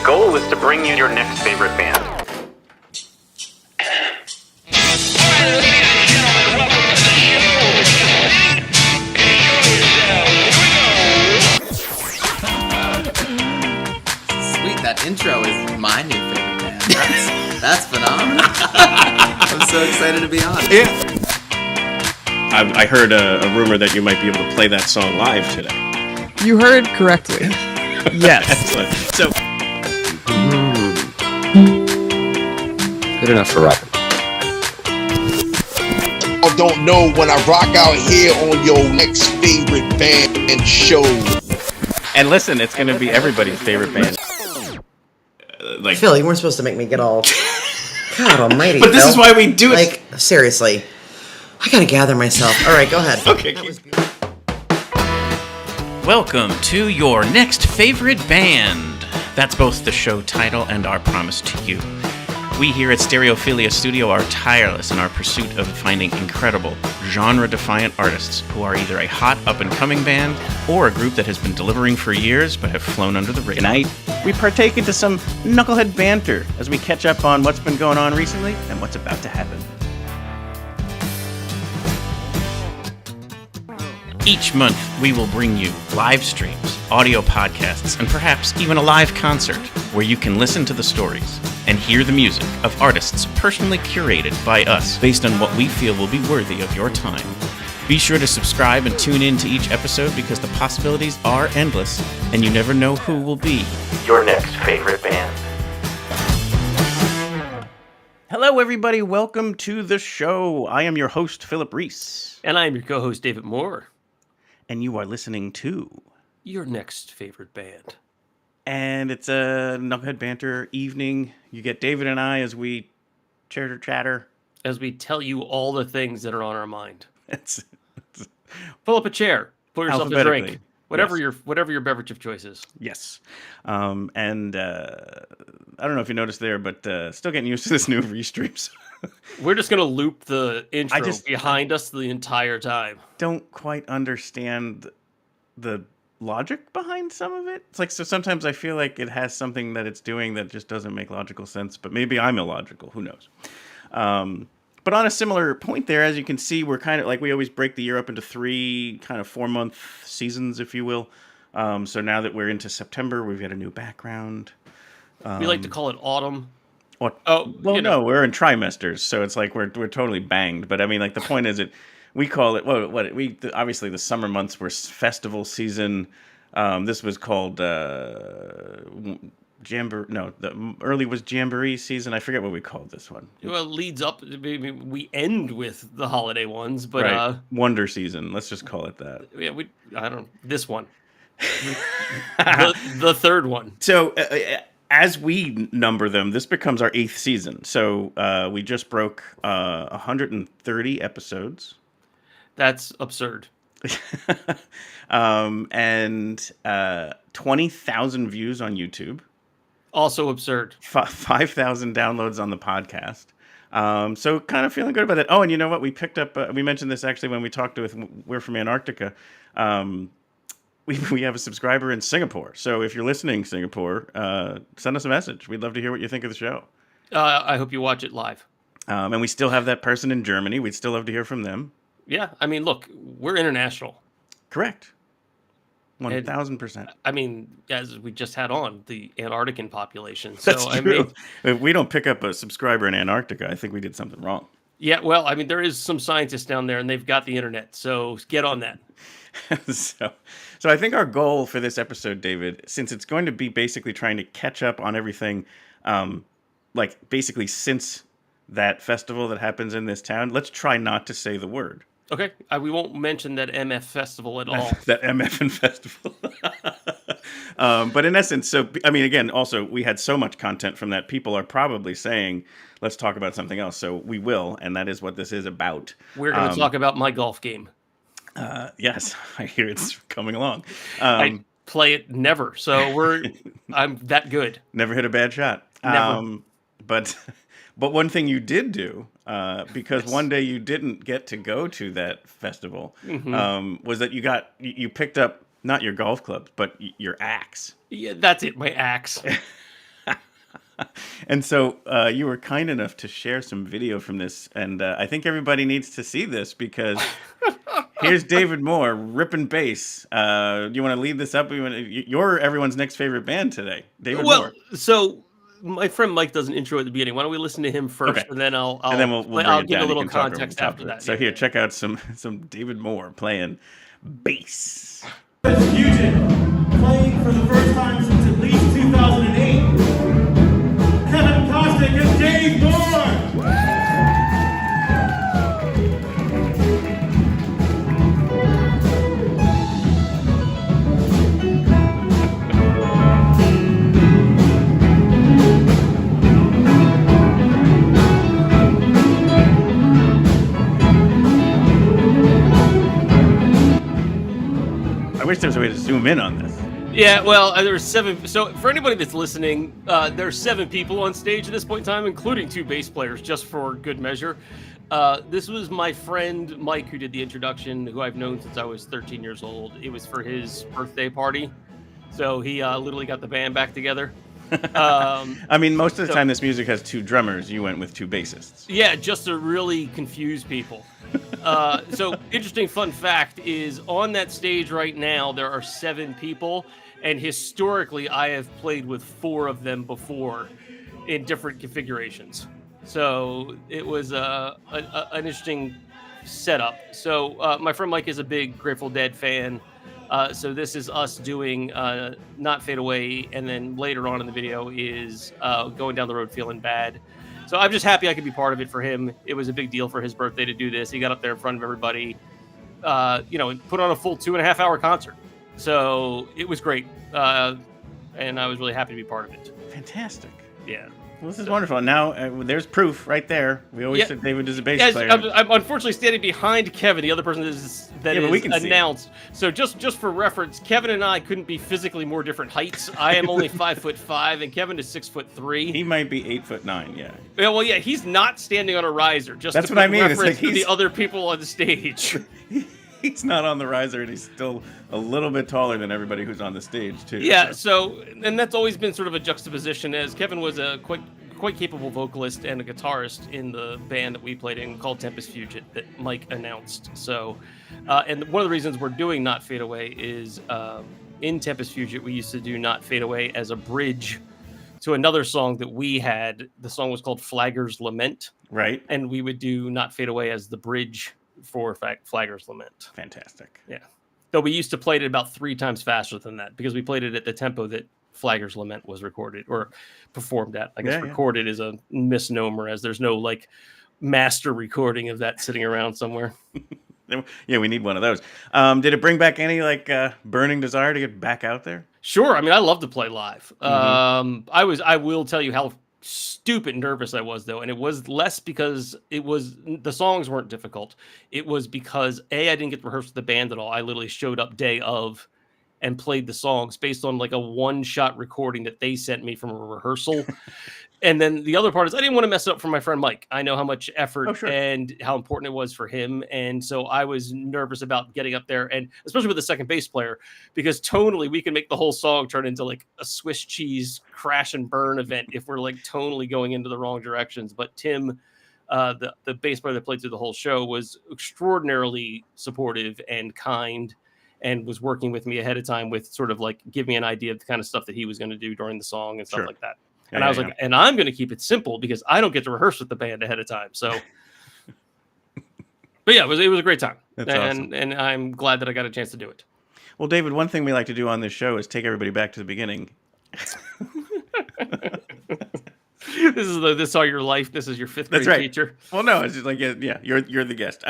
The goal is to bring you your next favorite band. Sweet, that intro is my new favorite band. That's phenomenal. I'm so excited to be on. Yeah. I heard a rumor that you might be able to play that song live today. You heard correctly. Yes. Excellent. So, Good enough for rapping. I don't know when I rock out here on your next favorite band show. and listen, it's going to be everybody's favorite band. Like, Phil, you weren't supposed to make me get all... God almighty, but this Phil. is why we do it. Like, seriously. I gotta gather myself. All right, go ahead. Okay. Welcome to your next favorite band. That's both the show title and our promise to you. We here at Stereophilia Studio are tireless in our pursuit of finding incredible, genre-defiant artists who are either a hot up-and-coming band or a group that has been delivering for years but have flown under the radar. Tonight, we partake into some knucklehead banter as we catch up on what's been going on recently and what's about to happen. Each month, we will bring you live streams, audio podcasts, and perhaps even a live concert where you can listen to the stories and hear the music of artists personally curated by us based on what we feel will be worthy of your time. Be sure to subscribe and tune in to each episode because the possibilities are endless and you never know who will be Your next favorite band. Hello, everybody. Welcome to the show. I am your host, Philip Reese. And I'm your co-host, David Moore. And you are listening to... Your next favorite band. And it's a Knucklehead Banter evening. You get David and I as we chatter. As we tell you all the things that are on our mind. It's Pull up a chair. Pour yourself a Alphabetically, drink. Whatever yes. your beverage of choice is. Yes. And I don't know if you noticed there, but still getting used to this new restreams. We're just going to loop the intro just- behind us the entire time. Don't quite understand the logic behind some of it. It's like, so sometimes I feel like it has something that it's doing that just doesn't make logical sense, but maybe I'm illogical. Who knows? But on a similar point there, as you can see, we're kind of like, we always break the year up into 3 kind of 4-month seasons, if you will. So now that we're into September, we've got a new background. We like to call it autumn. What? Oh, well, you know. no, we're in trimesters, so it's like we're totally banged. But I mean, like the point is that we call it obviously the summer months were festival season. This was called Jamboree. No, the early was Jamboree season. I forget what we called this one. Well, it leads up. We end with the holiday ones, but Right. Wonder season. Let's just call it that. yeah, I don't. This one, the third one. So as we number them, this becomes our 8th season. So we just broke 130 episodes. That's absurd. And 20,000 views on YouTube. Also absurd. 5,000 downloads on the podcast. So kind of feeling good about that. Oh, and you know what? We picked up, we mentioned this actually when we talked with We're From Antarctica. We have a subscriber in Singapore. So if you're listening, Singapore, send us a message. We'd love to hear what you think of the show. I hope you watch it live. And we still have that person in Germany. We'd still love to hear from them. Yeah, I mean, look, we're international. Correct. 1,000%. I mean, as we just had on, the Antarctican population. So, That's true. If we don't pick up a subscriber in Antarctica, I think we did something wrong. Yeah, well, I mean, there is some scientists down there, and they've got the internet. So get on that. So I think our goal for this episode, David, since it's going to be basically trying to catch up on everything, like basically since that festival that happens in this town, let's try not to say the word. Okay, we won't mention that MF festival at all. That MF festival. But in essence, so, I mean, again, also, we had so much content from that. People are probably saying, let's talk about something else. So we will, and that is what this is about. We're going to talk about my golf game. Yes, I hear it's coming along. I play it never, so I'm that good. Never hit a bad shot. Never. But one thing you did do, because one day you didn't get to go to that festival, was that you picked up not your golf clubs, but your axe. Yeah, that's it, my axe. And so you were kind enough to share some video from this, and I think everybody needs to see this because here's David Moore ripping bass. You want to lead this up? You're everyone's next favorite band today, David Moore. So my friend Mike does an intro at the beginning. Why don't we listen to him first, Okay. and then I'll we'll bring I'll it give down. a little You can talk over context the top after of it. that. So Yeah. here, check out some David Moore playing bass. Fusion, playing for the first time since at least 2008. Kevin Kostick and Dave Moore! I wish there was a way to zoom in on this. Yeah, well, there were 7. So for anybody that's listening, there are 7 people on stage at this point in time, including 2 bass players, just for good measure. This was my friend Mike who did the introduction, who I've known since I was 13 years old. It was for his birthday party, so he literally got the band back together. I mean, most of the time this music has 2 drummers. You went with 2 bassists. Yeah, just to really confuse people. So interesting fun fact is on that stage right now, there are 7 people. And historically, I have played with 4 of them before in different configurations. So it was an interesting setup. So my friend Mike is a big Grateful Dead fan. So this is us doing Not Fade Away. And then later on in the video is Going Down the Road Feeling Bad. So I'm just happy I could be part of it for him. It was a big deal for his birthday to do this. He got up there in front of everybody, and put on a full 2.5-hour concert. So it was great. And I was really happy to be part of it. Fantastic. Yeah. Well, this is wonderful. Now, there's proof right there. We always said David is a bass player. I'm unfortunately standing behind Kevin, the other person that is we can announced. So just for reference, Kevin and I couldn't be physically more different heights. I am only 5'5", and Kevin is 6'3". He might be 8'9". Yeah. Well, yeah, he's not standing on a riser. Just That's to what I put mean. It's reference like to the other people on the stage. He's not on the riser, and he's still a little bit taller than everybody who's on the stage, too. Yeah, and that's always been sort of a juxtaposition, as Kevin was a quite capable vocalist and a guitarist in the band that we played in called Tempest Fugit that Mike announced. So, and one of the reasons we're doing Not Fade Away is in Tempest Fugit, we used to do Not Fade Away as a bridge to another song that we had. The song was called Flagger's Lament. Right. And we would do Not Fade Away as the bridge for Flagger's Lament. Fantastic. Yeah. Though we used to play it about 3 times faster than that because we played it at the tempo that Flagger's Lament was recorded or performed at. I guess recorded is a misnomer, as there's no master recording of that sitting around somewhere. Yeah, we need one of those. Did it bring back any burning desire to get back out there? Sure. I mean, I love to play live. Mm-hmm. I will tell you how stupid nervous I was, though, and it was less because the songs weren't difficult. It was because I didn't get to rehearse with the band at all. I literally showed up day of and played the songs based on a 1-shot recording that they sent me from a rehearsal. And then the other part is I didn't want to mess it up for my friend Mike. I know how much effort and how important it was for him. And so I was nervous about getting up there, and especially with the second bass player, because tonally we can make the whole song turn into a Swiss cheese crash and burn event if we're tonally going into the wrong directions. But Tim, the bass player that played through the whole show, was extraordinarily supportive and kind, and was working with me ahead of time with sort of give me an idea of the kind of stuff that he was going to do during the song and stuff like that. And I was and I'm going to keep it simple because I don't get to rehearse with the band ahead of time. So, but yeah, it was a great time. That's awesome. And I'm glad that I got a chance to do it. Well, David, one thing we like to do on this show is take everybody back to the beginning. This is all your life. This is your 5th grade teacher. Well, no, it's just you're the guest.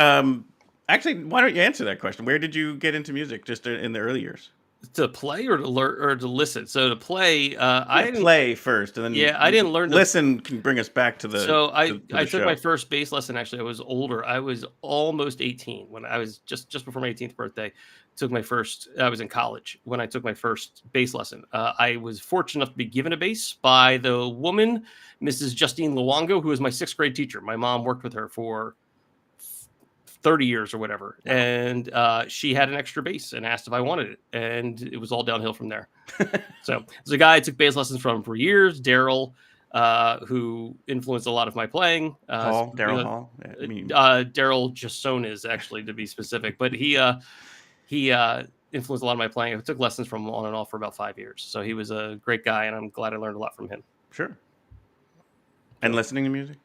Actually, why don't you answer that question? Where did you get into music just in the early years? To play or to learn or to listen? So to play, I didn't play first, and then I didn't learn. Listen can bring us back to the. So I took my first bass lesson. Actually, I was older. I was almost 18 when I was just before my 18th birthday. I was in college when I took my first bass lesson. I was fortunate enough to be given a bass by the woman, Mrs. Justine Luongo, who was my 6th grade teacher. My mom worked with her for 30 years or whatever. And she had an extra bass and asked if I wanted it. And it was all downhill from there. So there's a guy I took bass lessons from for years, Daryl. who influenced a lot of my playing. Daryl Hall. I mean, Daryl Jasones, actually, to be specific. But he influenced a lot of my playing. I took lessons from him on and off for about 5 years. So he was a great guy, and I'm glad I learned a lot from him. sure. And listening to music?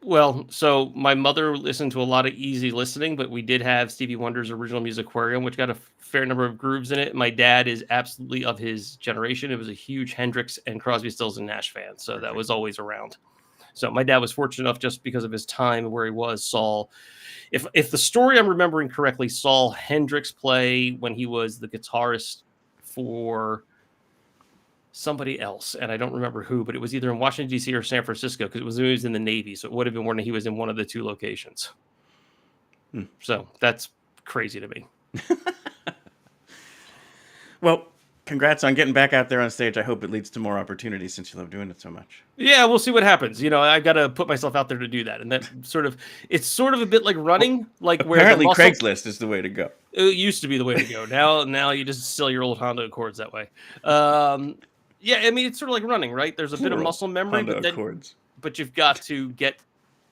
Well, so my mother listened to a lot of easy listening, but we did have Stevie Wonder's Original Musicarium, which got a fair number of grooves in it. My dad is absolutely of his generation. It was a huge Hendrix and Crosby, Stills and Nash fan, so that was always around. So my dad was fortunate enough, just because of his time where he was, saw, if the story I'm remembering correctly, saw Hendrix play when he was the guitarist for somebody else, and I don't remember who, but it was either in Washington, D.C. or San Francisco, because he was in the Navy, so it would have been when he was in one of the two locations. So that's crazy to me. Well, congrats on getting back out there on stage. I hope it leads to more opportunities since you love doing it so much. Yeah, we'll see what happens. I got to put myself out there to do that, and that it's sort of a bit like running, like where apparently Craigslist is the way to go. It used to be the way to go. Now you just sell your old Honda Accords that way. Yeah, I mean, it's sort of like running, right? There's a bit of muscle memory, but you've got to get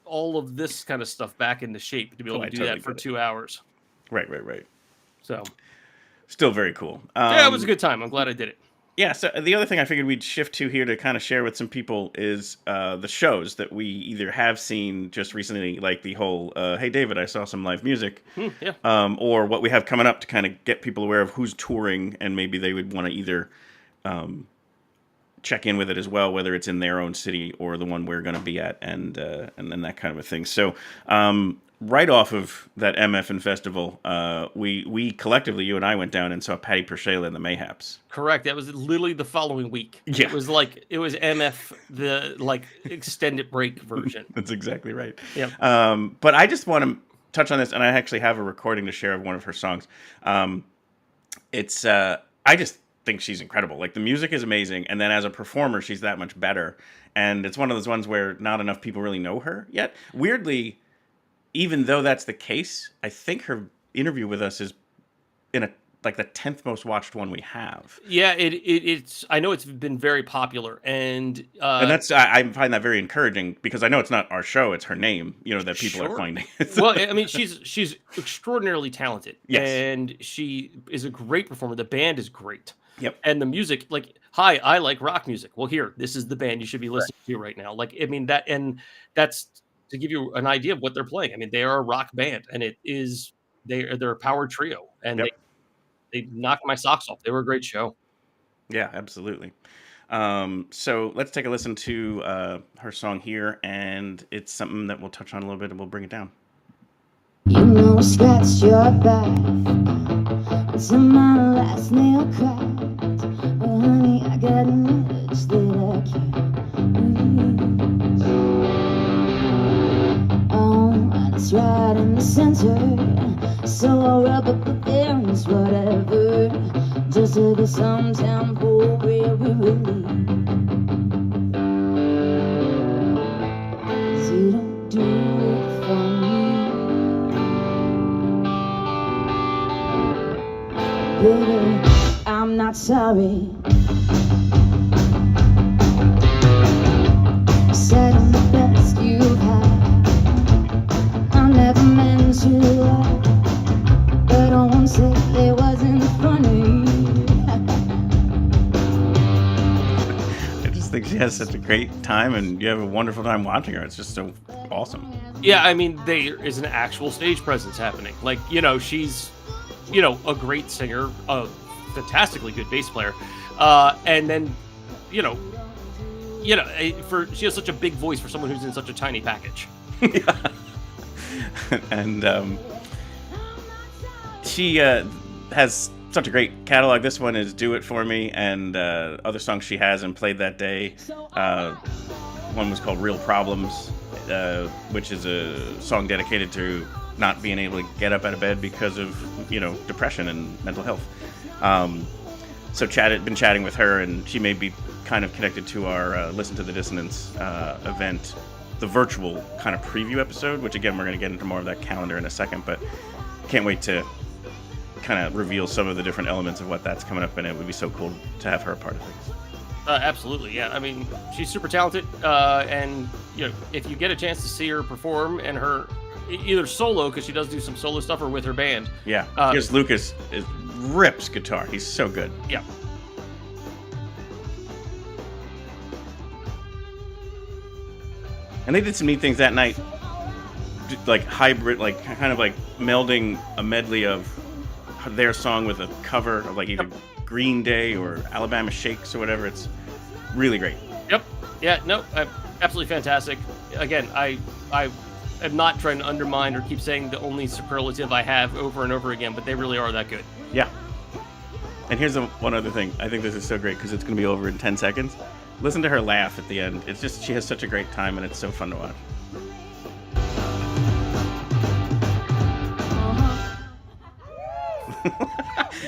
all of this kind of stuff back into shape to be able to do that for 2 hours. Right. So, still very cool. Yeah, it was a good time. I'm glad I did it. Yeah, so the other thing I figured we'd shift to here to kind of share with some people is the shows that we either have seen just recently, like the whole, hey, David, I saw some live music, or what we have coming up to kind of get people aware of who's touring, and maybe they would want to either check in with it as well, whether it's in their own city or the one we're going to be at, and then that kind of a thing. So right off of that MF festival, we collectively, you and I went down and saw PerShayla and the Mayhaps. Correct. That was literally the following week. Yeah. It was MF, the extended break version. That's exactly right. Yeah. But I just want to touch on this, and I actually have a recording to share of one of her songs. I just think she's incredible. Like, the music is amazing, and then as a performer, she's that much better. And it's one of those ones where not enough people really know her yet. Weirdly, even though that's the case, I think her interview with us is in the 10th most watched one we have. Yeah, it's. I know it's been very popular, and that's I find that very encouraging, because I know it's not our show; it's her name. That people are finding. Well, I mean, she's extraordinarily talented, yes, and she is a great performer. The band is great. Yep. And the music, like, hi, I like rock music. Well, here, this is the band you should be listening to right now. Like, I mean, that's to give you an idea of what they're playing. I mean, they are a rock band, and they're a power trio, and they knocked my socks off. They were a great show. Yeah, absolutely. So let's take a listen to her song here, and it's something that we'll touch on a little bit, and we'll bring it down. I scratched your back until my last nail cracked. But honey, I got an itch that I can't reach. Oh, and it's right in the center. So I rub up the things, whatever, just to get some temporary relief. 'Cause you don't do it for me. Baby, I'm not sorry. You said I'm the best you've had. I never meant to lie, but I won't say it wasn't funny. I just think she has such a great time, and you have a wonderful time watching her. It's just so awesome. Yeah, I mean, there is an actual stage presence happening. Like, she's a great singer, a fantastically good bass player, and then, she has such a big voice for someone who's in such a tiny package. Yeah. And she has such a great catalog. This one is "Do It For Me," and other songs she has and played that day. One was called "Real Problems," which is a song dedicated to not being able to get up out of bed because of depression and mental health. So been chatting with her, and she may be kind of connected to our Listen to the Dissonance event, the virtual kind of preview episode, which again we're going to get into more of that calendar in a second, but can't wait to kind of reveal some of the different elements of what that's coming up, and it would be so cool to have her a part of things. Absolutely, yeah. I mean, she's super talented, and if you get a chance to see her perform and her either solo, because she does do some solo stuff, or with her band. Yeah, here's Lucas rips guitar. He's so good. Yeah. And they did some neat things that night, like hybrid, like kind of like melding a medley of their song with a cover of like either Green Day or Alabama Shakes or whatever. It's really great. Yep. Yeah. No. Absolutely fantastic. Again, I am not trying to undermine or keep saying the only superlative I have over and over again, but they really are that good. Yeah. And here's one other thing. I think this is so great because it's going to be over in 10 seconds. Listen to her laugh at the end. It's just, she has such a great time, and it's so fun to watch.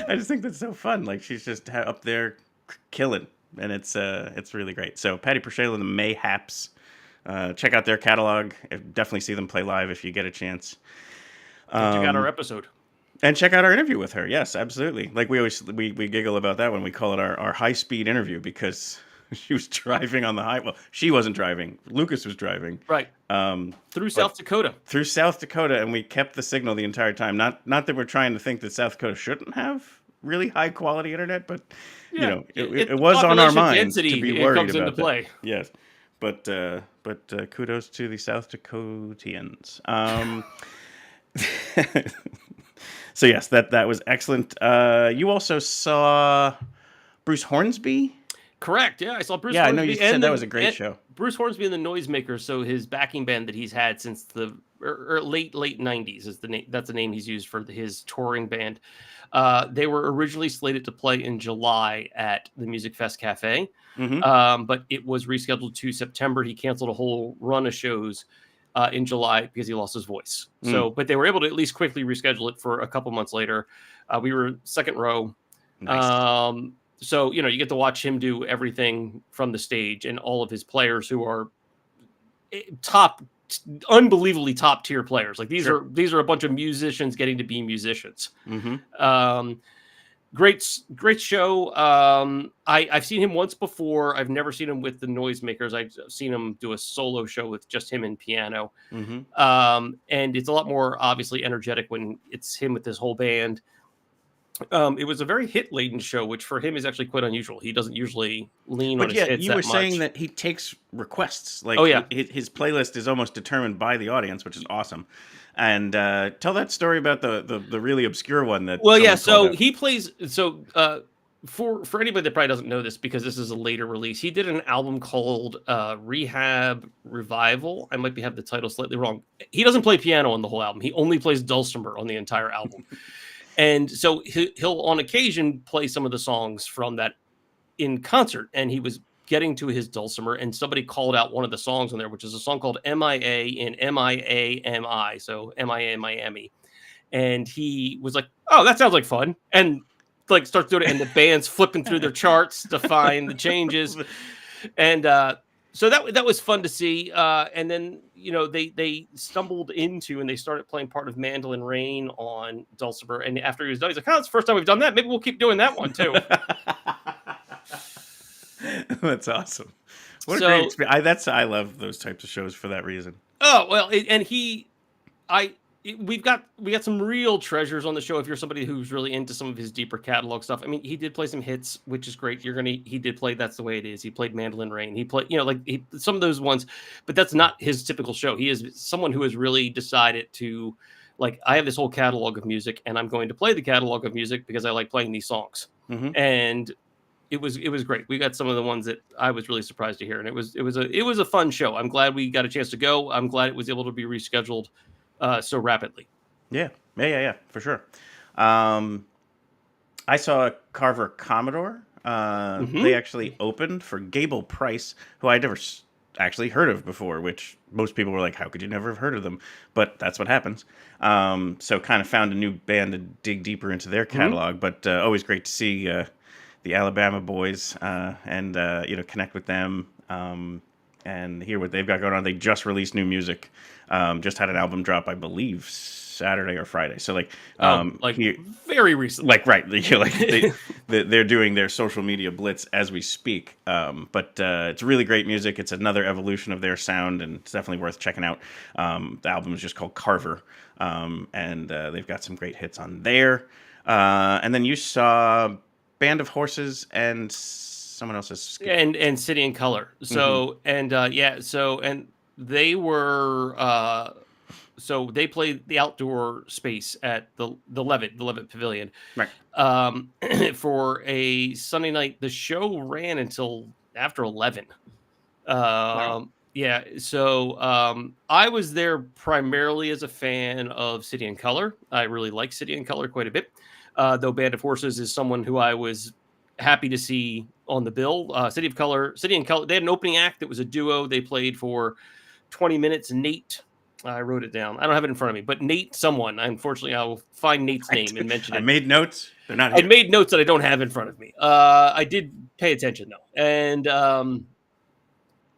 I just think that's so fun. Like, she's just up there killing, and it's really great. So Patty PerShayla and the Mayhaps, check out their catalog. Definitely see them play live if you get a chance. Check out our episode. And check out our interview with her. Yes, absolutely. Like we giggle about that when we call it our high-speed interview, because she was driving on the high. Well, she wasn't driving. Lucas was driving. Right. Through South Dakota. Through South Dakota, and we kept the signal the entire time. Not that we're trying to think that South Dakota shouldn't have really high-quality internet, but it was on our minds to be worried comes about into play. that. Yes. But kudos to the South Dakotians. So yes, that was excellent. You also saw Bruce Hornsby. Correct. Yeah, I saw Bruce. Yeah, Hornsby, I know you said that was a great show. Bruce Hornsby and the Noisemakers. So his backing band that he's had since the late '90s is the name. That's the name he's used for his touring band. They were originally slated to play in July at the Musikfest Cafe, but it was rescheduled to September. He canceled a whole run of shows in July because he lost his voice. So, but they were able to at least quickly reschedule it for a couple months later. We were second row. Nice. So, you get to watch him do everything from the stage, and all of his players who are unbelievably top tier players. Like these are a bunch of musicians getting to be musicians. Great show. I've seen him once before. I've never seen him with the Noisemakers. I've seen him do a solo show with just him and piano. And it's a lot more obviously energetic when it's him with his whole band. It was a very hit-laden show, which for him is actually quite unusual. He doesn't usually lean on his hits you that were much. saying that he takes requests. Like, his playlist is almost determined by the audience, which is awesome. And tell that story about the really obscure one that. Well, yeah. So he plays. So for anybody that probably doesn't know this, because this is a later release, he did an album called Rehab Revival. I might have the title slightly wrong. He doesn't play piano on the whole album. He only plays dulcimer on the entire album. And so he'll on occasion play some of the songs from that in concert. And he was getting to his dulcimer, and somebody called out one of the songs on there, which is a song called MIA in MIAMI. So MIA in Miami. And he was like, oh, that sounds like fun. And like starts doing it. And the band's flipping through their charts to find the changes. And so that was fun to see. And then, they stumbled into and they started playing part of Mandolin Rain on dulcimer. And after he was done, he's like, oh, it's the first time we've done that. Maybe we'll keep doing that one too. That's awesome. What a great experience. I love those types of shows for that reason. Oh, well, we got some real treasures on the show. If you're somebody who's really into some of his deeper catalog stuff, I mean, he did play some hits, which is great. He did play That's the Way It Is. He played Mandolin Rain. He played, some of those ones, but that's not his typical show. He is someone who has really decided to, like, I have this whole catalog of music, and I'm going to play the catalog of music because I like playing these songs. And it was great. We got some of the ones that I was really surprised to hear, and it was a fun show. I'm glad we got a chance to go. I'm glad it was able to be rescheduled so rapidly. Yeah, for sure. I saw Carver Commodore. They actually opened for Gable Price, who I'd never actually heard of before, which most people were like, how could you never have heard of them? But that's what happens. So kind of found a new band to dig deeper into their catalog, but always great to see the Alabama boys and connect with them and hear what they've got going on. They just released new music. Just had an album drop, I believe, Saturday or Friday. So like very recently. Like right, they're doing their social media blitz as we speak. But it's really great music. It's another evolution of their sound, and it's definitely worth checking out. The album is just called Carver, and they've got some great hits on there. And then you saw Band of Horses and someone else's and City and Color. So and they were so they played the outdoor space at the Levitt Pavilion, right? For a Sunday night. The show ran until after 11. Wow. Yeah, so I was there primarily as a fan of City and Color. I really like City and Color quite a bit, though Band of Horses is someone who I was happy to see on the bill. City and Color, they had an opening act that was a duo. They played for 20 minutes. Nate, I wrote it down. I don't have it in front of me, but Nate, someone. Unfortunately, I will find Nate's name and mention it. I made notes. They're not here. I made notes that I don't have in front of me. I did pay attention though,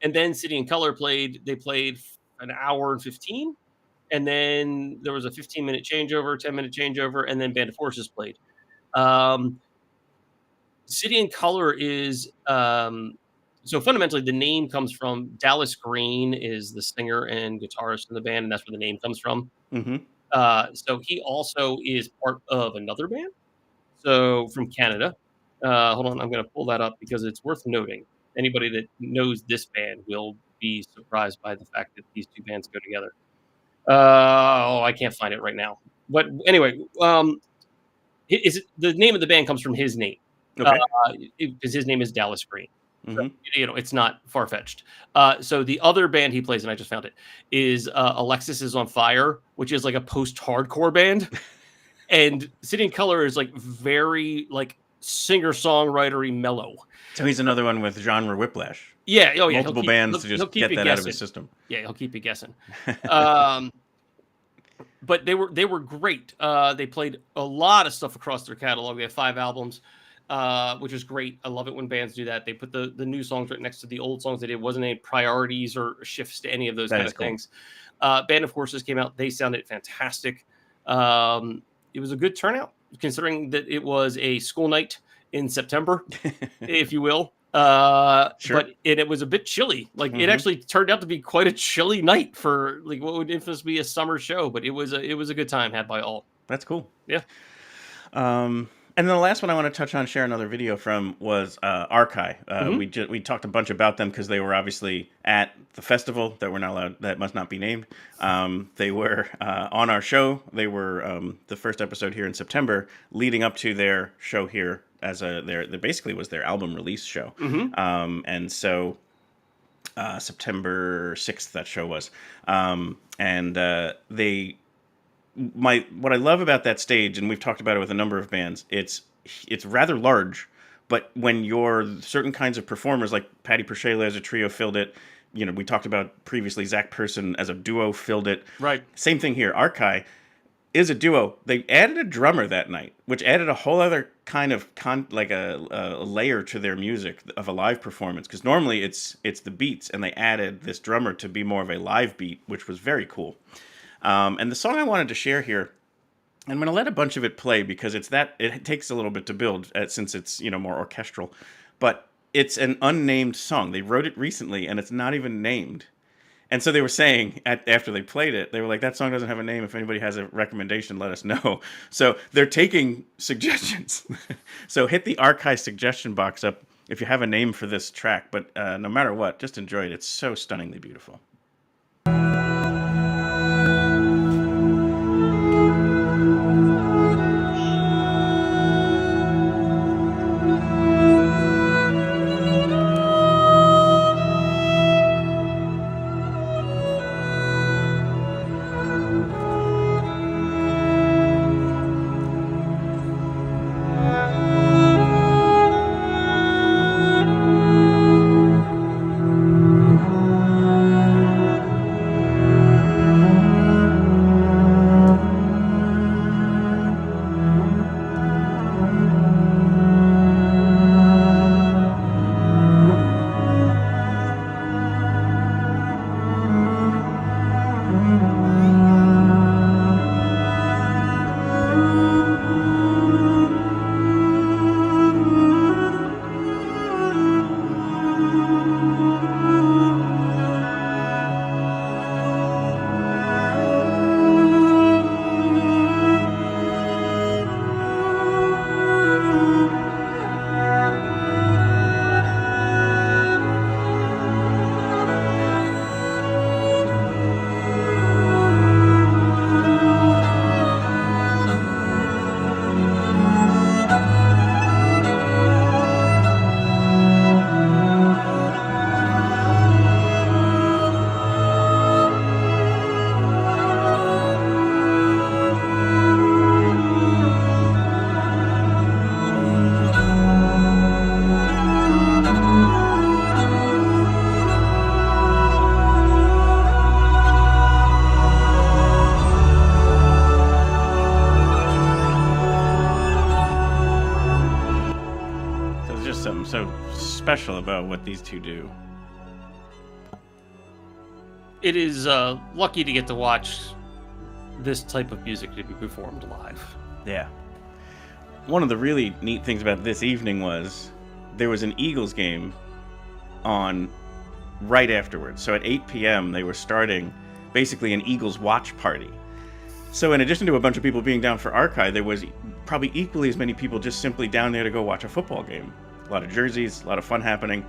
and then City and Color played. They played an hour and 15, and then there was a 15-minute changeover, 10-minute changeover, and then Band of Horses played. City and Color is so fundamentally the name comes from Dallas Green is the singer and guitarist in the band, and that's where the name comes from. So he also is part of another band, so from Canada. Hold on, I'm going to pull that up because it's worth noting. Anybody that knows this band will be surprised by the fact that these two bands go together. I can't find it right now. But anyway, the name of the band comes from his name. Okay. Because his name is Dallas Green. So, it's not far-fetched. So the other band he plays, and I just found it, is Alexis is on Fire, which is like a post-hardcore band. And City and Color is like very like singer-songwritery mellow. So he's another one with genre whiplash. Yeah. Oh, yeah. Multiple bands to just get that out of his system. Yeah, he'll keep you guessing. But they were great. They played a lot of stuff across their catalog. They have 5 albums, which is great. I love it when bands do that. They put the new songs right next to the old songs they did. It wasn't any priorities or shifts to any of those kind of things. Band of Horses came out. They sounded fantastic. It was a good turnout, considering that it was a school night in September, if you will. Sure. But it was a bit chilly. Like it actually turned out to be quite a chilly night for like what would infamously be a summer show. But it was a good time had by all. That's cool. Yeah. And then the last one I want to touch on, share another video from, was ARKAI. We talked a bunch about them because they were obviously at the festival that we're not allowed, that must not be named. They were on our show. They were the first episode here in September, leading up to their show here as that basically was their album release show. And so September 6th that show was, what I love about that stage, and we've talked about it with a number of bands, it's rather large, but when you're certain kinds of performers, like Patty PerShayla as a trio filled it, we talked about previously Zach Person as a duo filled it. Right. Same thing here. ARKAI is a duo. They added a drummer that night, which added a whole other kind of a layer to their music of a live performance, because normally it's the beats, and they added this drummer to be more of a live beat, which was very cool. And the song I wanted to share here, I'm going to let a bunch of it play because it takes a little bit to build since it's, more orchestral, but it's an unnamed song. They wrote it recently and it's not even named. And so they were saying after they played it, they were like, that song doesn't have a name. If anybody has a recommendation, let us know. So they're taking suggestions. So hit the ARKAI suggestion box up if you have a name for this track, but no matter what, just enjoy it. It's so stunningly beautiful. so special about what these two do. It is lucky to get to watch this type of music to be performed live. Yeah. One of the really neat things about this evening was there was an Eagles game on right afterwards. So at 8 p.m. they were starting basically an Eagles watch party. So in addition to a bunch of people being down for ARKAI, there was probably equally as many people just simply down there to go watch a football game. A lot of jerseys, a lot of fun happening.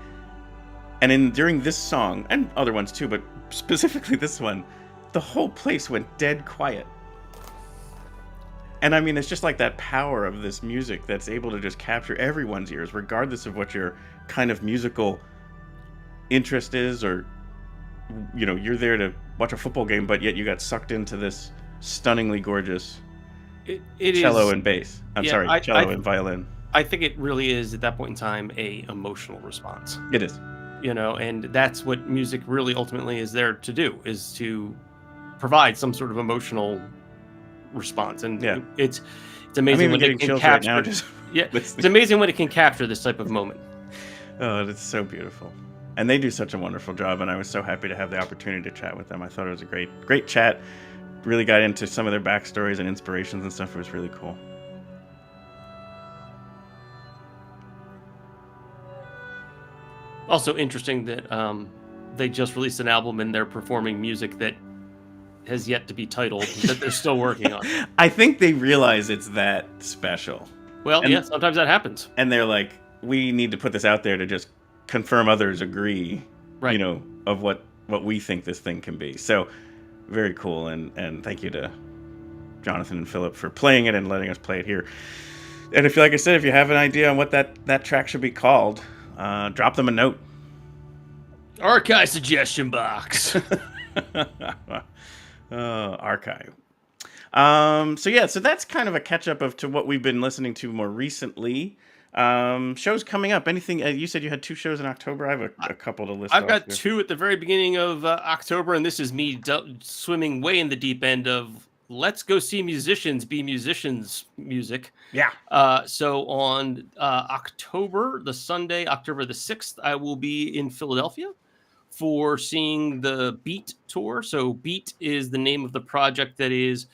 And during this song, and other ones too, but specifically this one, the whole place went dead quiet. And I mean, it's just like that power of this music that's able to just capture everyone's ears, regardless of what your kind of musical interest is, or, you know, you're there to watch a football game, but yet you got sucked into this stunningly gorgeous cello and bass. Cello and violin. I think it really is, at that point in time, a emotional response. It is. You know, and that's what music really ultimately is there to do, is to provide some sort of emotional response. And yeah, it's amazing when it can capture. Right now, it's amazing when it can capture this type of moment. Oh, it's so beautiful. And they do such a wonderful job, and I was so happy to have the opportunity to chat with them. I thought it was a great chat. Really got into some of their backstories and inspirations and stuff. It was really cool. Also interesting that they just released an album and they're performing music that has yet to be titled, that they're still working on. I think they realize it's that special. Well, yeah, sometimes that happens. And they're like, we need to put this out there to just confirm others agree, right, you know, of what we think this thing can be. So very cool. And thank you to Jonathan and Phillip for playing it and letting us play it here. And if, like I said, if you have an idea on what that track should be called, drop them a note. ARKAI suggestion box. ARKAI. So that's kind of a catch up to what we've been listening to more recently. Shows coming up. Anything? You said you had 2 shows in October. I have a couple to list. I've got 2 at the very beginning of October, and this is me swimming way in the deep end of let's go see musicians be musicians music. Yeah. So on the Sunday, October the 6th, I will be in Philadelphia for seeing the Beat tour. So Beat is the name of the project that is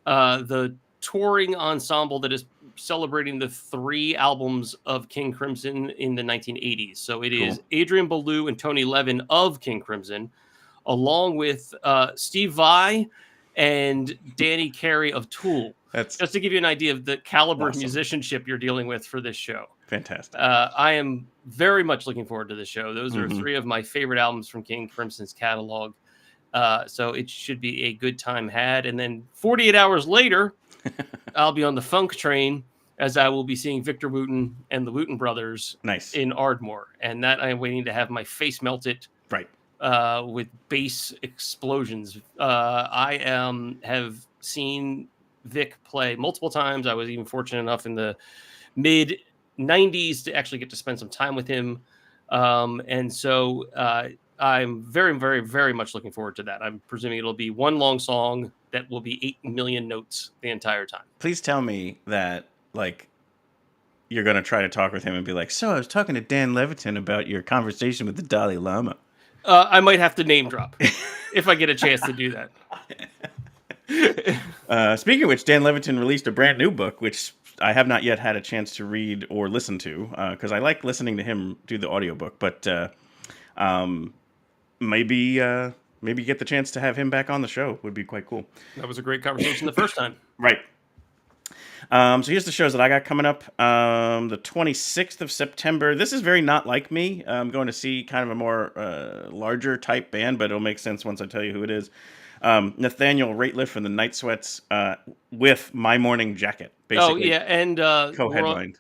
the touring ensemble that is celebrating the 3 albums of King Crimson in the 1980s. So it is Adrian Belew and Tony Levin of King Crimson, along with Steve Vai and Danny Carey of Tool. That's just to give you an idea of the caliber of musicianship you're dealing with for this show. Fantastic. I am very much looking forward to this show. Those are 3 of my favorite albums from King Crimson's catalog. So it should be a good time had. And then 48 hours later, I'll be on the funk train, as I will be seeing Victor Wooten and the Wooten Brothers in Ardmore. And that I'm waiting to have my face melted. Right. With bass explosions. I have seen Vic play multiple times. I was even fortunate enough in the mid 90s to actually get to spend some time with him. And so I'm very, very, very much looking forward to that. I'm presuming it'll be one long song that will be 8 million notes the entire time. Please tell me that, like, you're going to try to talk with him and be like, so I was talking to Dan Levitin about your conversation with the Dalai Lama. I might have to name drop if I get a chance to do that. Speaking of which, Dan Levitin released a brand new book, which I have not yet had a chance to read or listen to, because I like listening to him do the audiobook. But maybe get the chance to have him back on the show would be quite cool. That was a great conversation the first time. Right. So here's the shows that I got coming up. The 26th of September. This is very not like me. I'm going to see kind of a more larger type band, but it'll make sense once I tell you who it is. Nathaniel Rateliff and the Night Sweats with My Morning Jacket. Basically. Oh, yeah, and co-headlined.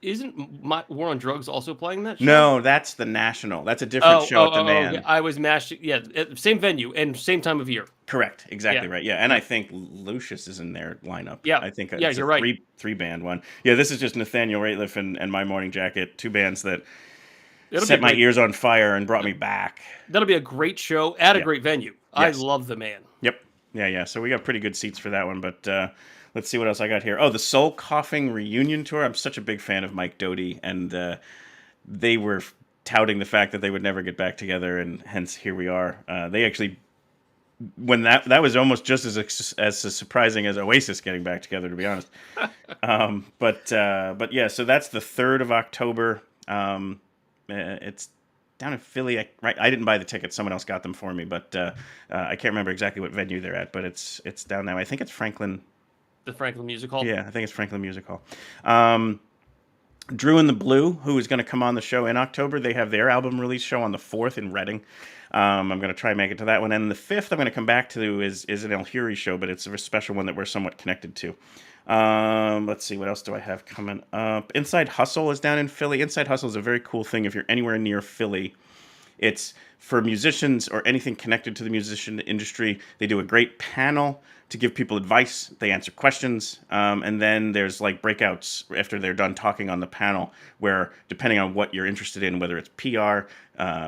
Isn't War on Drugs also playing that show? No, that's the National. That's a different show at the Man. Okay. I was mashed. Yeah, same venue and same time of year. Correct. Exactly right. Yeah, and I think Lucius is in their lineup. Yeah, I think it's you're right. Three band one. Yeah, this is just Nathaniel Rateliff and My Morning Jacket, 2 bands that set my ears on fire and brought me back. That'll be a great show at a great venue. Yes. I love the Man. Yep. Yeah. So we got pretty good seats for that one, but. Let's see what else I got here. Oh, the Soul Coughing Reunion Tour. I'm such a big fan of Mike Doty, and they were touting the fact that they would never get back together, and hence here we are. They actually, when that was almost just as surprising as Oasis getting back together, to be honest. But yeah, so that's the 3rd of October. It's down in Philly. I didn't buy the tickets; someone else got them for me. But I can't remember exactly what venue they're at. But it's down now. I think it's Franklin. The Franklin Music Hall. Yeah, I think it's Franklin Music Hall. Drew and the Blue, who is going to come on the show in October, they have their album release show on the 4th in Reading. I'm going to try and make it to that one. And the 5th I'm going to come back to is an Eljuri show, but it's a special one that we're somewhat connected to. Let's see, what else do I have coming up? Inside Hustle is down in Philly. Inside Hustle is a very cool thing if you're anywhere near Philly. It's for musicians or anything connected to the musician industry. They do a great panel to give people advice. They answer questions. And then there's like breakouts after they're done talking on the panel where, depending on what you're interested in, whether it's PR,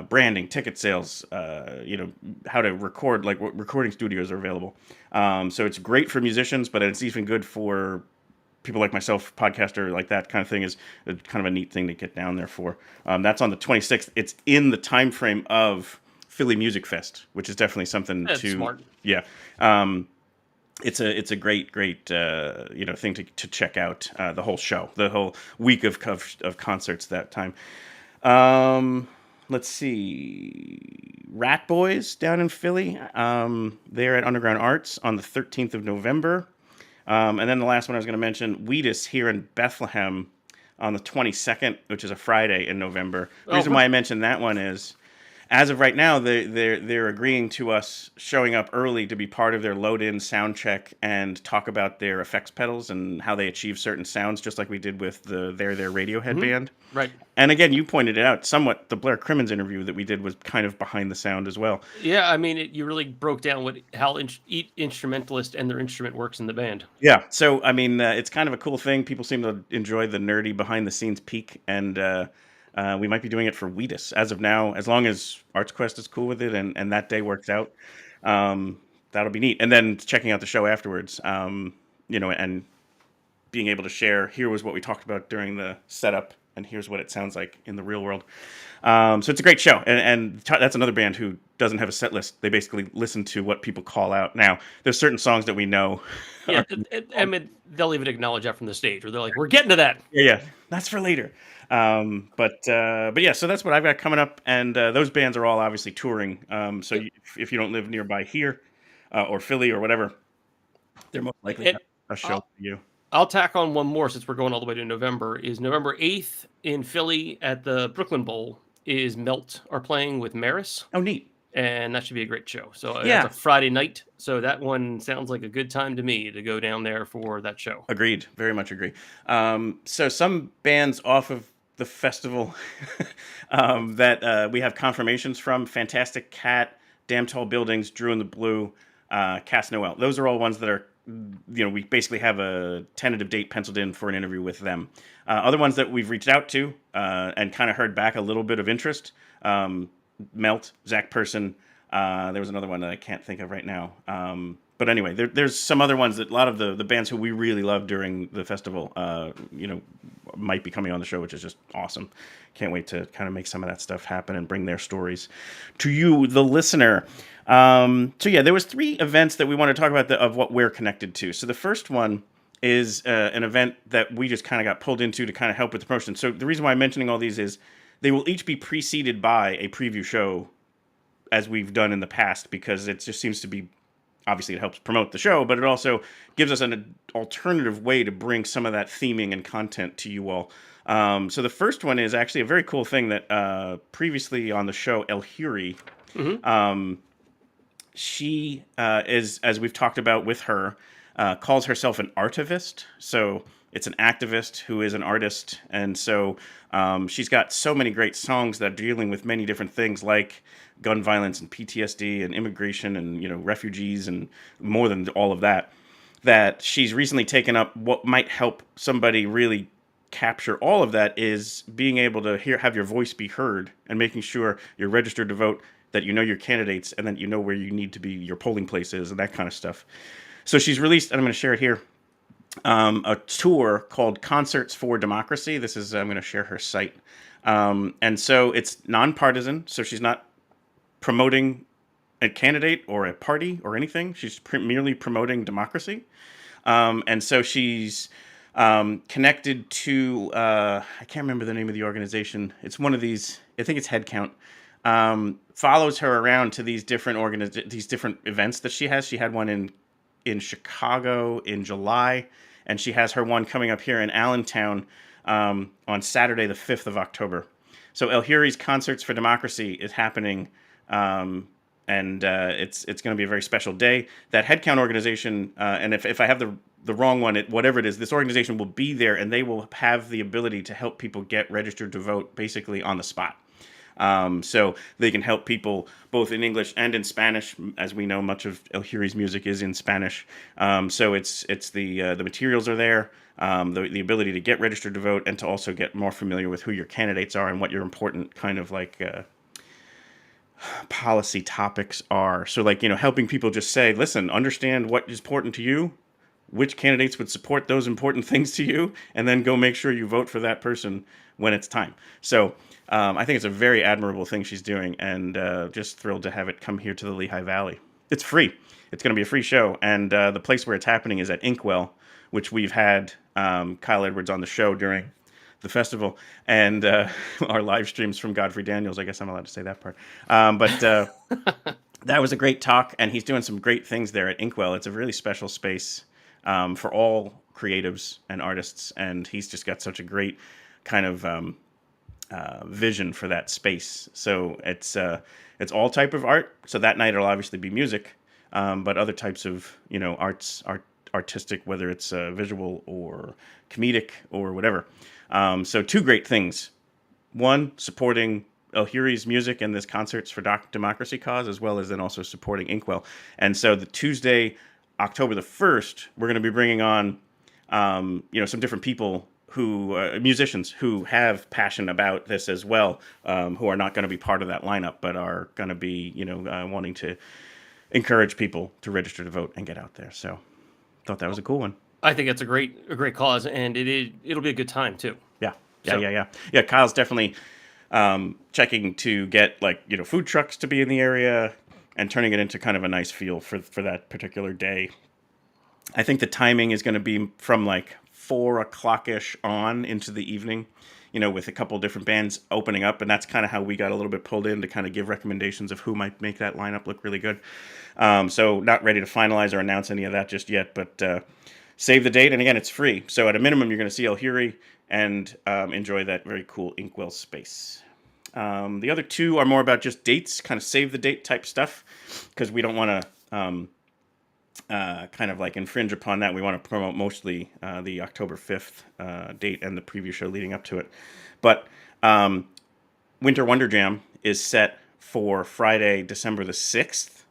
branding, ticket sales, how to record, like what recording studios are available. So it's great for musicians, but it's even good for people like myself, podcaster, like that kind of thing is kind of a neat thing to get down there for. That's on the 26th. It's in the time frame of Philly Musikfest, which is definitely something That's to smart. Yeah. It's a great thing to check out, the whole show, the whole week of concerts that time. Let's see, Rat Boys down in Philly. They're at Underground Arts on the 13th of November. And then the last one I was going to mention, Wheatus here in Bethlehem on the 22nd, which is a Friday in November. The reason why I mentioned that one is, as of right now, they're agreeing to us showing up early to be part of their load-in sound check and talk about their effects pedals and how they achieve certain sounds, just like we did with their Radiohead band. Right. And again, you pointed it out somewhat. The Blair Crimmins interview that we did was kind of behind the sound as well. Yeah, I mean, you really broke down how each instrumentalist and their instrument works in the band. Yeah, so I mean, it's kind of a cool thing. People seem to enjoy the nerdy behind-the-scenes peek, and we might be doing it for Wheatus as of now, as long as ArtsQuest is cool with it and that day works out. That'll be neat. And then checking out the show afterwards, and being able to share, here was what we talked about during the setup, and here's what it sounds like in the real world. So it's a great show. And that's another band who doesn't have a set list. They basically listen to what people call out. Now, there's certain songs that we know. Yeah, I mean, they'll even acknowledge that from the stage, where they're like, we're getting to that. Yeah, that's for later. But yeah, so that's what I've got coming up, and those bands are all obviously touring. So if you don't live nearby here, or Philly or whatever, they're most likely a show for you. I'll tack on one more since we're going all the way to November. Is November 8th in Philly at the Brooklyn Bowl is Melt are playing with Maris. Oh, neat. And that should be a great show. So Yeah. It's a Friday night. So that one sounds like a good time to me to go down there for that show. Agreed. Very much agree. So some bands off of the festival that we have confirmations from: Fantastic Cat, Damn Tall Buildings, Drew and the Blue, Cass Noel. Those are all ones that are, we basically have a tentative date penciled in for an interview with them. Other ones that we've reached out to and kind of heard back a little bit of interest: Melt, Zach Person. There was another one that I can't think of right now. But anyway, there's some other ones that a lot of the bands who we really loved during the festival, might be coming on the show, which is just awesome. Can't wait to kind of make some of that stuff happen and bring their stories to you, the listener. So yeah, there was 3 events that we want to talk about of what we're connected to. So the first one is an event that we just kind of got pulled into to kind of help with the promotion. So the reason why I'm mentioning all these is they will each be preceded by a preview show, as we've done in the past, because it just seems to be, obviously it helps promote the show, but it also gives us an alternative way to bring some of that theming and content to you all. So the first one is actually a very cool thing that previously on the show, Eljuri, she is, as we've talked about with her, calls herself an artivist. So it's an activist who is an artist. And so she's got so many great songs that are dealing with many different things like gun violence and PTSD and immigration and, refugees and more than all of that, that she's recently taken up. What might help somebody really capture all of that is being able to have your voice be heard and making sure you're registered to vote, that you know your candidates, and that you know where you need to be, your polling places and that kind of stuff. So she's released, and I'm going to share it here, a tour called Concerts for Democracy. This is, I'm going to share her site. And so it's nonpartisan. So she's not promoting a candidate or a party or anything. She's merely promoting democracy. And so she's connected to, I can't remember the name of the organization. It's one of these, I think it's Headcount. Follows her around to these different these different events that she has. She had one in Chicago in July, and she has her one coming up here in Allentown on Saturday, the 5th of October. So Eljuri's Concerts for Democracy is happening, and it's going to be a very special day. That Headcount organization, and if I have the wrong one, whatever it is, this organization will be there, and they will have the ability to help people get registered to vote basically on the spot. So they can help people both in English and in Spanish. As we know, much of Eljuri's music is in Spanish. So it's the materials are there, the ability to get registered to vote, and to also get more familiar with who your candidates are and what your important kind of like policy topics are. So like, helping people just say, listen, understand what is important to you, which candidates would support those important things to you, and then go make sure you vote for that person when it's time. So I think it's a very admirable thing she's doing, and just thrilled to have it come here to the Lehigh Valley. It's free. It's going to be a free show, and the place where it's happening is at Inkwell, which we've had Kyle Edwards on the show during the festival, and our live streams from Godfrey Daniels. I guess I'm allowed to say that part. But that was a great talk, and he's doing some great things there at Inkwell. It's a really special space for all creatives and artists, and he's just got such a great kind of vision for that space. So it's all type of art. So that night it'll obviously be music, but other types of artistic, whether it's visual or comedic or whatever. So two great things: one, supporting Eljuri's music and this Concerts for Democracy cause, as well as then also supporting Inkwell. And so the Tuesday, October the 1st, we're going to be bringing on some different people who musicians who have passion about this as well, who are not going to be part of that lineup, but are going to be, wanting to encourage people to register to vote and get out there. So, thought that was a cool one. I think it's a great cause, and it'll be a good time too. Yeah. Kyle's definitely checking to get food trucks to be in the area and turning it into kind of a nice feel for that particular day. I think the timing is going to be from 4:00-ish on into the evening, with a couple different bands opening up. And that's kind of how we got a little bit pulled in to kind of give recommendations of who might make that lineup look really good. So not ready to finalize or announce any of that just yet, but save the date. And again, it's free. So at a minimum, you're going to see Eljuri and enjoy that very cool Inkwell space. The other two are more about just dates, kind of save the date type stuff, because we don't want to kind of infringe upon that. We want to promote mostly the October 5th date and the preview show leading up to it. But Winter WonderJam is set for Friday, December the 6th,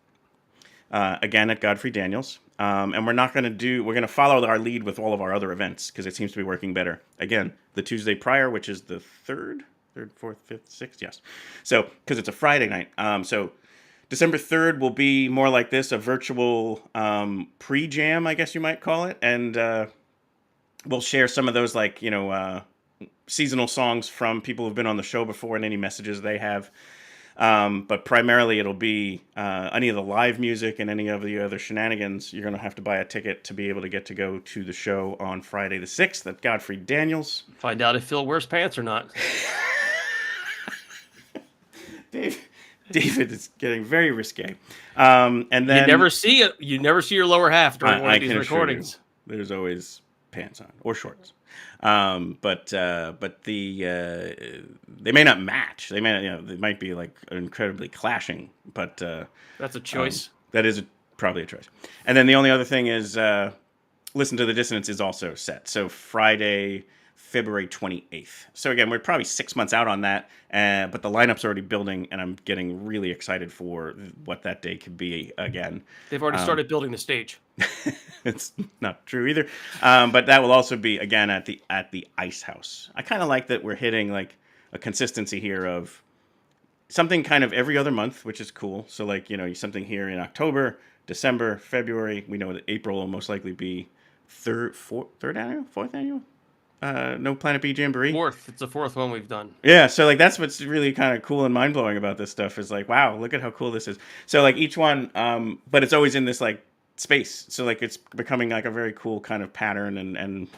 again at Godfrey Daniels. And we're going to follow our lead with all of our other events because it seems to be working better. Again, the Tuesday prior, which is the 3rd, 4th, 5th, 6th, yes. So, because it's a Friday night. So December 3rd will be more like this, a virtual pre-jam, I guess you might call it. And we'll share some of those seasonal songs from people who've been on the show before and any messages they have. But primarily it'll be any of the live music and any of the other shenanigans. You're going to have to buy a ticket to be able to get to go to the show on Friday the 6th at Godfrey Daniels. Find out if Phil wears pants or not. David is getting very risque. And then you never see it. You never see your lower half during one of these recordings. There's always pants on or shorts. But they may not match. They might be incredibly clashing. But that's a choice. That is probably a choice. And then the only other thing is, Listen to the Dissonance is also set. So Friday, February 28th. So again, we're probably 6 months out on that, but the lineup's already building, and I'm getting really excited for what that day could be again. They've already started building the stage. It's not true either, but that will also be again at the Ice House. I kind of like that we're hitting a consistency here of something kind of every other month, which is cool. So something here in October, December, February. We know that April will most likely be fourth annual. No Planet B Jamboree. Fourth. It's the fourth one we've done. Yeah, so like that's what's really kind of cool and mind blowing about this stuff is like, wow, look at how cool this is. So like each one, but it's always in this like space. So like it's becoming like a very cool kind of pattern and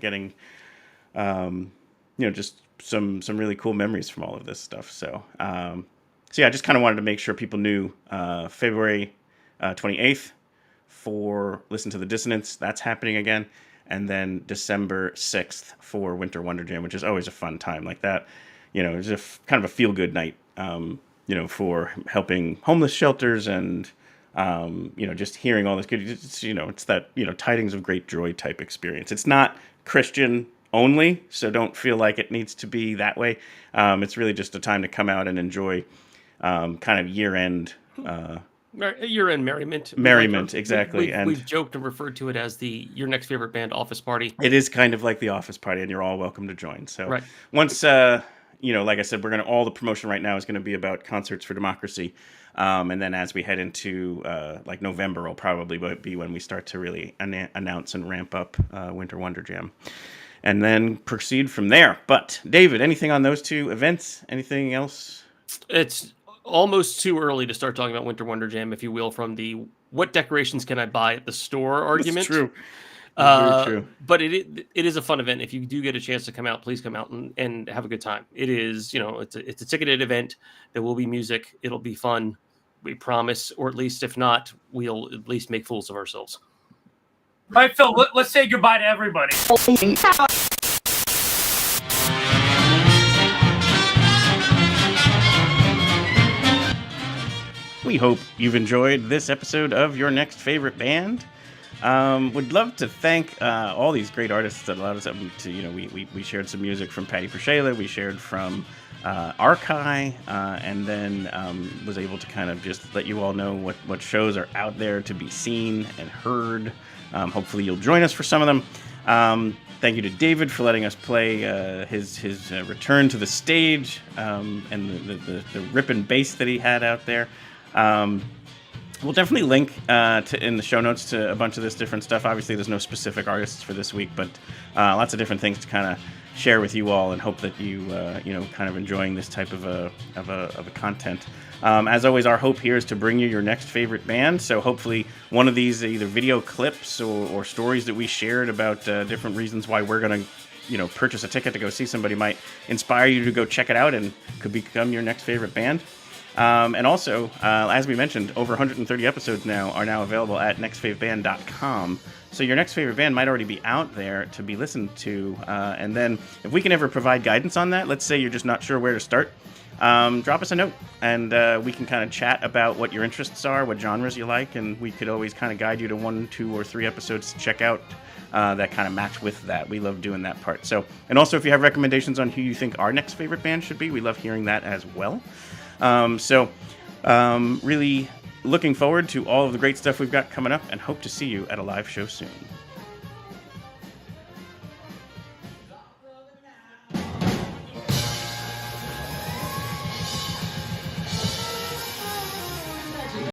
getting, just some really cool memories from all of this stuff. So yeah, I just kind of wanted to make sure people knew February 28th for Listen to the Dissonance. That's happening again. And then December 6th for Winter WonderJam, which is always a fun time like that. It's just kind of a feel-good night, for helping homeless shelters and, just hearing all this good, it's that, tidings of great joy type experience. It's not Christian only, so don't feel like it needs to be that way. It's really just a time to come out and enjoy kind of year-end Year-end merriment. Merriment, exactly. We've joked and referred to it as your next favorite band office party. It is kind of like the office party, and you're all welcome to join. So right. Once, like I said, all the promotion right now is going to be about Concerts for Democracy. And then as we head into like November will probably be when we start to really announce and ramp up Winter WonderJam. And then proceed from there. But David, anything on those two events? Anything else? It's almost too early to start talking about Winter WonderJam, if you will, from the what decorations can I buy at the store argument. That's true. Very true. But it is a fun event. If you do get a chance to come out, please come out and have a good time. It is, it's a ticketed event. There will be music. It'll be fun. We promise, or at least if not, we'll at least make fools of ourselves. All right, Phil, let's say goodbye to everybody. We hope you've enjoyed this episode of Your Next Favorite Band. Would love to thank all these great artists that allowed us to, we shared some music from PerShayla, we shared from ARKAI, and then was able to kind of just let you all know what shows are out there to be seen and heard. Hopefully you'll join us for some of them. Thank you to David for letting us play his return to the stage and the rip and bass that he had out there. We'll definitely link in the show notes to a bunch of this different stuff. Obviously, there's no specific artists for this week, but lots of different things to kind of share with you all, and hope that you kind of enjoying this type of a content. As always, our hope here is to bring you your next favorite band. So hopefully, one of these either video clips or stories that we shared about different reasons why we're going to purchase a ticket to go see somebody might inspire you to go check it out and could become your next favorite band. And also, as we mentioned, over 130 episodes are now available at nextfaveband.com. So your next favorite band might already be out there to be listened to. And then if we can ever provide guidance on that, let's say you're just not sure where to start, drop us a note and we can kind of chat about what your interests are, what genres you like, and we could always kind of guide you to 1, 2, or 3 episodes to check out that kind of match with that. We love doing that part. So, and also if you have recommendations on who you think our next favorite band should be, we love hearing that as well. Really looking forward to all of the great stuff we've got coming up and hope to see you at a live show soon.